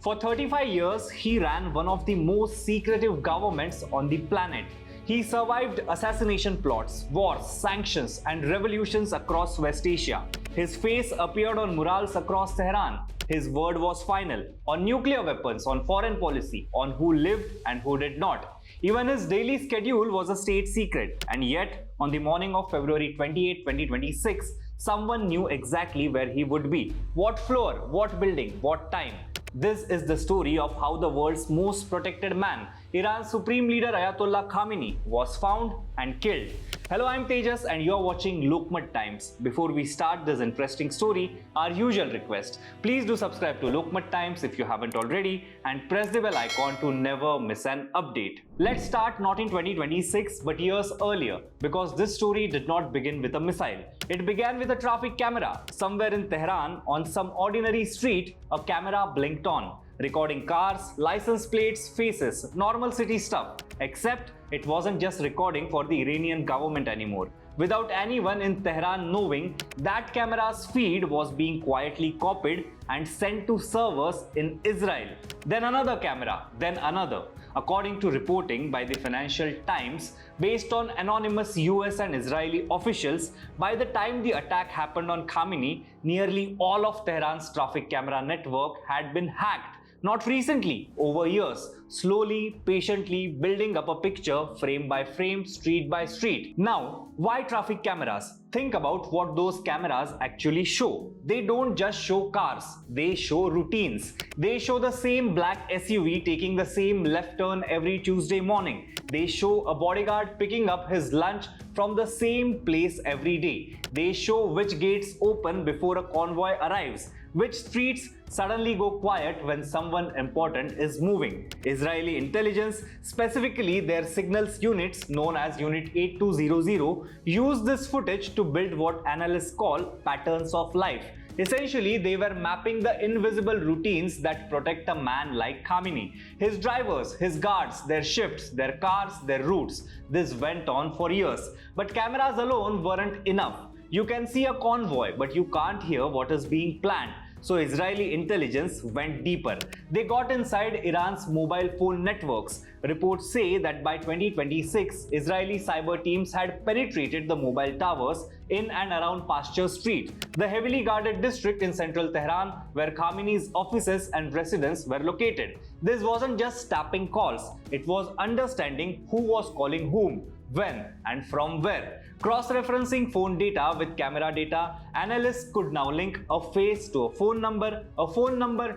For 35 years, he ran one of the most secretive governments on the planet. He survived assassination plots, wars, sanctions, and revolutions across West Asia. His face appeared on murals across Tehran. His word was final on nuclear weapons, on foreign policy, on who lived and who did not. Even his daily schedule was a state secret. And yet, on the morning of February 28, 2026, someone knew exactly where he would be, what floor, what building, what time. This is the story of how the world's most protected man, Iran's supreme leader Ayatollah Khamenei, was found and killed. Hello, I'm Tejas and you're watching Lokmat Times. Before we start this interesting story, our usual request, please do subscribe to Lokmat Times if you haven't already and press the bell icon to never miss an update. Let's start not in 2026 but years earlier, because this story did not begin with a missile. It began with a traffic camera. Somewhere in Tehran, on some ordinary street, a camera blinked on, recording cars, license plates, faces, normal city stuff. Except it wasn't just recording for the Iranian government anymore. Without anyone in Tehran knowing, that camera's feed was being quietly copied and sent to servers in Israel. Then another camera, then another. According to reporting by the Financial Times, based on anonymous US and Israeli officials, by the time the attack happened on Khamenei, nearly all of Tehran's traffic camera network had been hacked. Not recently, over years, slowly, patiently building up a picture frame by frame, street by street. Now, why traffic cameras? Think about what those cameras actually show. They don't just show cars, they show routines. They show the same black SUV taking the same left turn every Tuesday morning. They show a bodyguard picking up his lunch from the same place every day. They show which gates open before a convoy arrives, which streets suddenly go quiet when someone important is moving. Israeli intelligence, specifically their signals units known as Unit 8200, use this footage to build what analysts call patterns of life. Essentially, they were mapping the invisible routines that protect a man like Khamenei. His drivers, his guards, their shifts, their cars, their routes. This went on for years. But cameras alone weren't enough. You can see a convoy, but you can't hear what is being planned. So Israeli intelligence went deeper. They got inside Iran's mobile phone networks. Reports say that by 2026, Israeli cyber teams had penetrated the mobile towers in and around Pasteur Street, the heavily guarded district in central Tehran where Khamenei's offices and residence were located. This wasn't just tapping calls, it was understanding who was calling whom, when, and from where. Cross-referencing phone data with camera data, analysts could now link a face to a phone number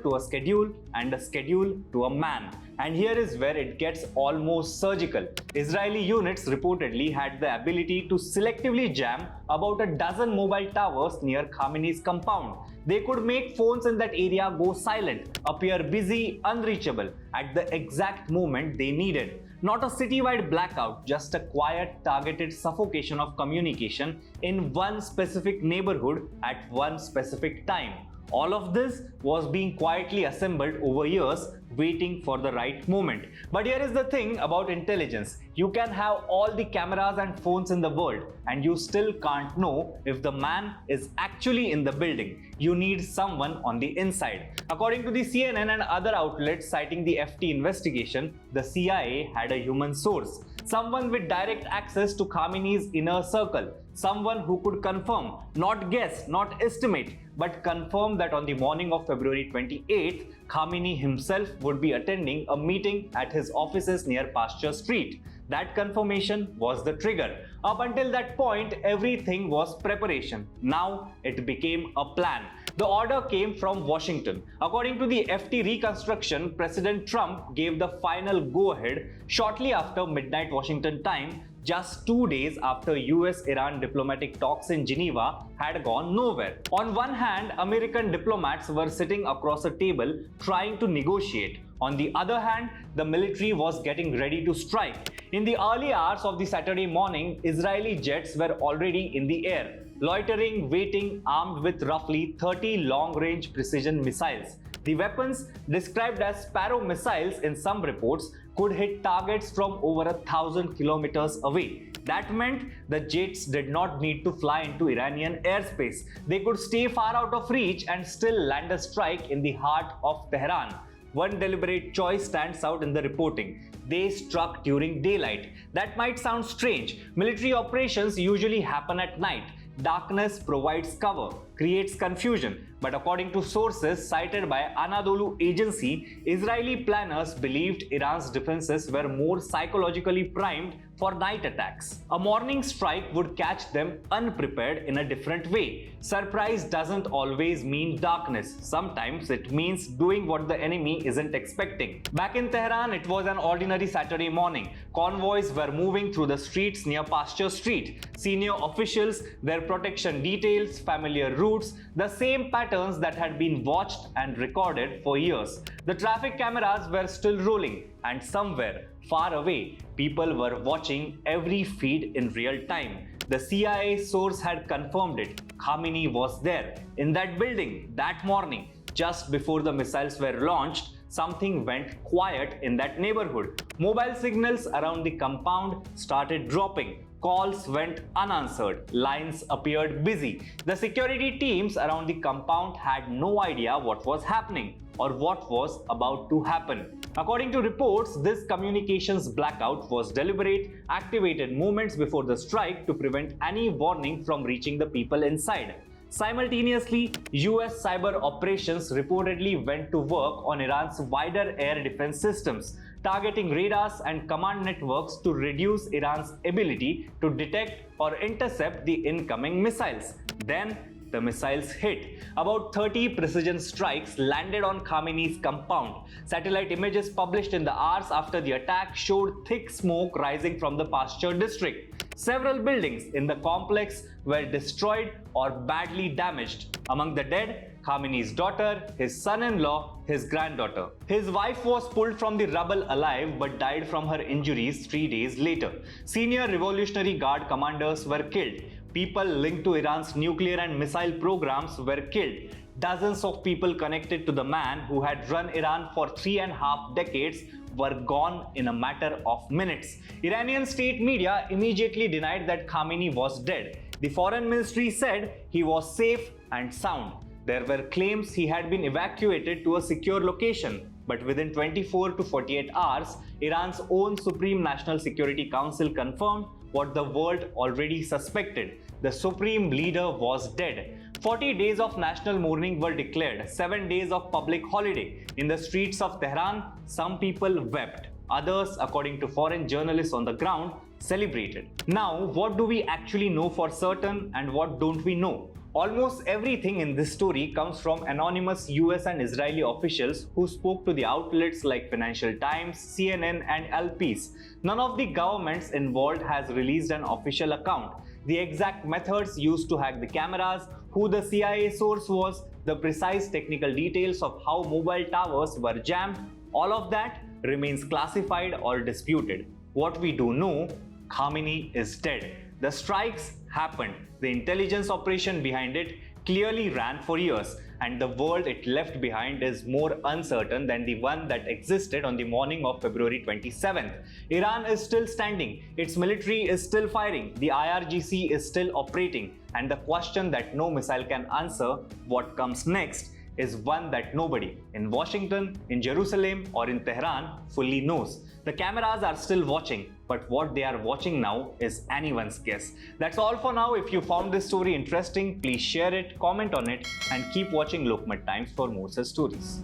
to a schedule, and a schedule to a man. And here is where it gets almost surgical. Israeli units reportedly had the ability to selectively jam about a dozen mobile towers near Khamenei's compound. They could make phones in that area go silent, appear busy, unreachable at the exact moment they needed. Not a citywide blackout, just a quiet, targeted suffocation of communication in one specific neighborhood at one specific time. All of this was being quietly assembled over years, waiting for the right moment. But here is the thing about intelligence. You can have all the cameras and phones in the world and you still can't know if the man is actually in the building. You need someone on the inside. According to the CNN and other outlets citing the FT investigation, the CIA had a human source. Someone with direct access to Khamenei's inner circle. Someone who could confirm, not guess, not estimate, but confirm that on the morning of February 28th, Khamenei himself would be attending a meeting at his offices near Pasteur Street. That confirmation was the trigger. Up until that point, everything was preparation. Now it became a plan. The order came from Washington. According to the FT reconstruction, President Trump gave the final go-ahead shortly after midnight Washington time, just 2 days after US-Iran diplomatic talks in Geneva had gone nowhere. On one hand, American diplomats were sitting across a table trying to negotiate. On the other hand, the military was getting ready to strike. In the early hours of the Saturday morning, Israeli jets were already in the air, loitering, waiting, armed with roughly 30 long-range precision missiles. The weapons, described as Sparrow missiles in some reports, could hit targets from over 1,000 kilometers away. That meant the jets did not need to fly into Iranian airspace. They could stay far out of reach and still land a strike in the heart of Tehran. One deliberate choice stands out in the reporting. They struck during daylight. That might sound strange. Military operations usually happen at night. Darkness provides cover, creates confusion. But according to sources cited by Anadolu Agency, Israeli planners believed Iran's defenses were more psychologically primed for night attacks. A morning strike would catch them unprepared in a different way. Surprise doesn't always mean darkness. Sometimes it means doing what the enemy isn't expecting. Back in Tehran, it was an ordinary Saturday morning. Convoys were moving through the streets near Pasteur Street. Senior officials, their protection details, familiar routes, the same patterns that had been watched and recorded for years. The traffic cameras were still rolling, and somewhere far away, people were watching every feed in real time. The CIA source had confirmed it. Khamenei was there, in that building, that morning. Just before the missiles were launched, something went quiet in that neighborhood. Mobile signals around the compound started dropping. Calls went unanswered. Lines appeared busy. The security teams around the compound had no idea what was happening or what was about to happen. According to reports, this communications blackout was deliberate, activated moments before the strike to prevent any warning from reaching the people inside. Simultaneously, US cyber operations reportedly went to work on Iran's wider air defense systems, targeting radars and command networks to reduce Iran's ability to detect or intercept the incoming missiles. Then, the missiles hit. About 30 precision strikes landed on Khamenei's compound. Satellite images published in the hours after the attack showed thick smoke rising from the Pasteur district. Several buildings in the complex were destroyed or badly damaged. Among the dead, Khamenei's daughter, his son-in-law, his granddaughter. His wife was pulled from the rubble alive but died from her injuries 3 days later. Senior Revolutionary Guard commanders were killed. People linked to Iran's nuclear and missile programs were killed. Dozens of people connected to the man who had run Iran for 3.5 decades were gone in a matter of minutes. Iranian state media immediately denied that Khamenei was dead. The foreign ministry said he was safe and sound. There were claims he had been evacuated to a secure location, but within 24 to 48 hours, Iran's own Supreme National Security Council confirmed what the world already suspected. The supreme leader was dead. 40 days of national mourning were declared, 7 days of public holiday. In the streets of Tehran, some people wept. Others, according to foreign journalists on the ground, celebrated. Now, what do we actually know for certain and what don't we know? Almost everything in this story comes from anonymous US and Israeli officials who spoke to the outlets like Financial Times, CNN and LPs. None of the governments involved has released an official account. The exact methods used to hack the cameras, who the CIA source was, the precise technical details of how mobile towers were jammed, all of that remains classified or disputed. What we do know, Khamenei is dead. The strikes happened. The intelligence operation behind it clearly ran for years, and the world it left behind is more uncertain than the one that existed on the morning of February 27th. Iran is still standing, its military is still firing, the IRGC is still operating, and the question that no missile can answer, what comes next, is one that nobody in Washington, in Jerusalem, or in Tehran fully knows. The cameras are still watching, but what they are watching now is anyone's guess. That's all for now. If you found this story interesting, please share it, comment on it, and keep watching Lokmat Times for more such stories.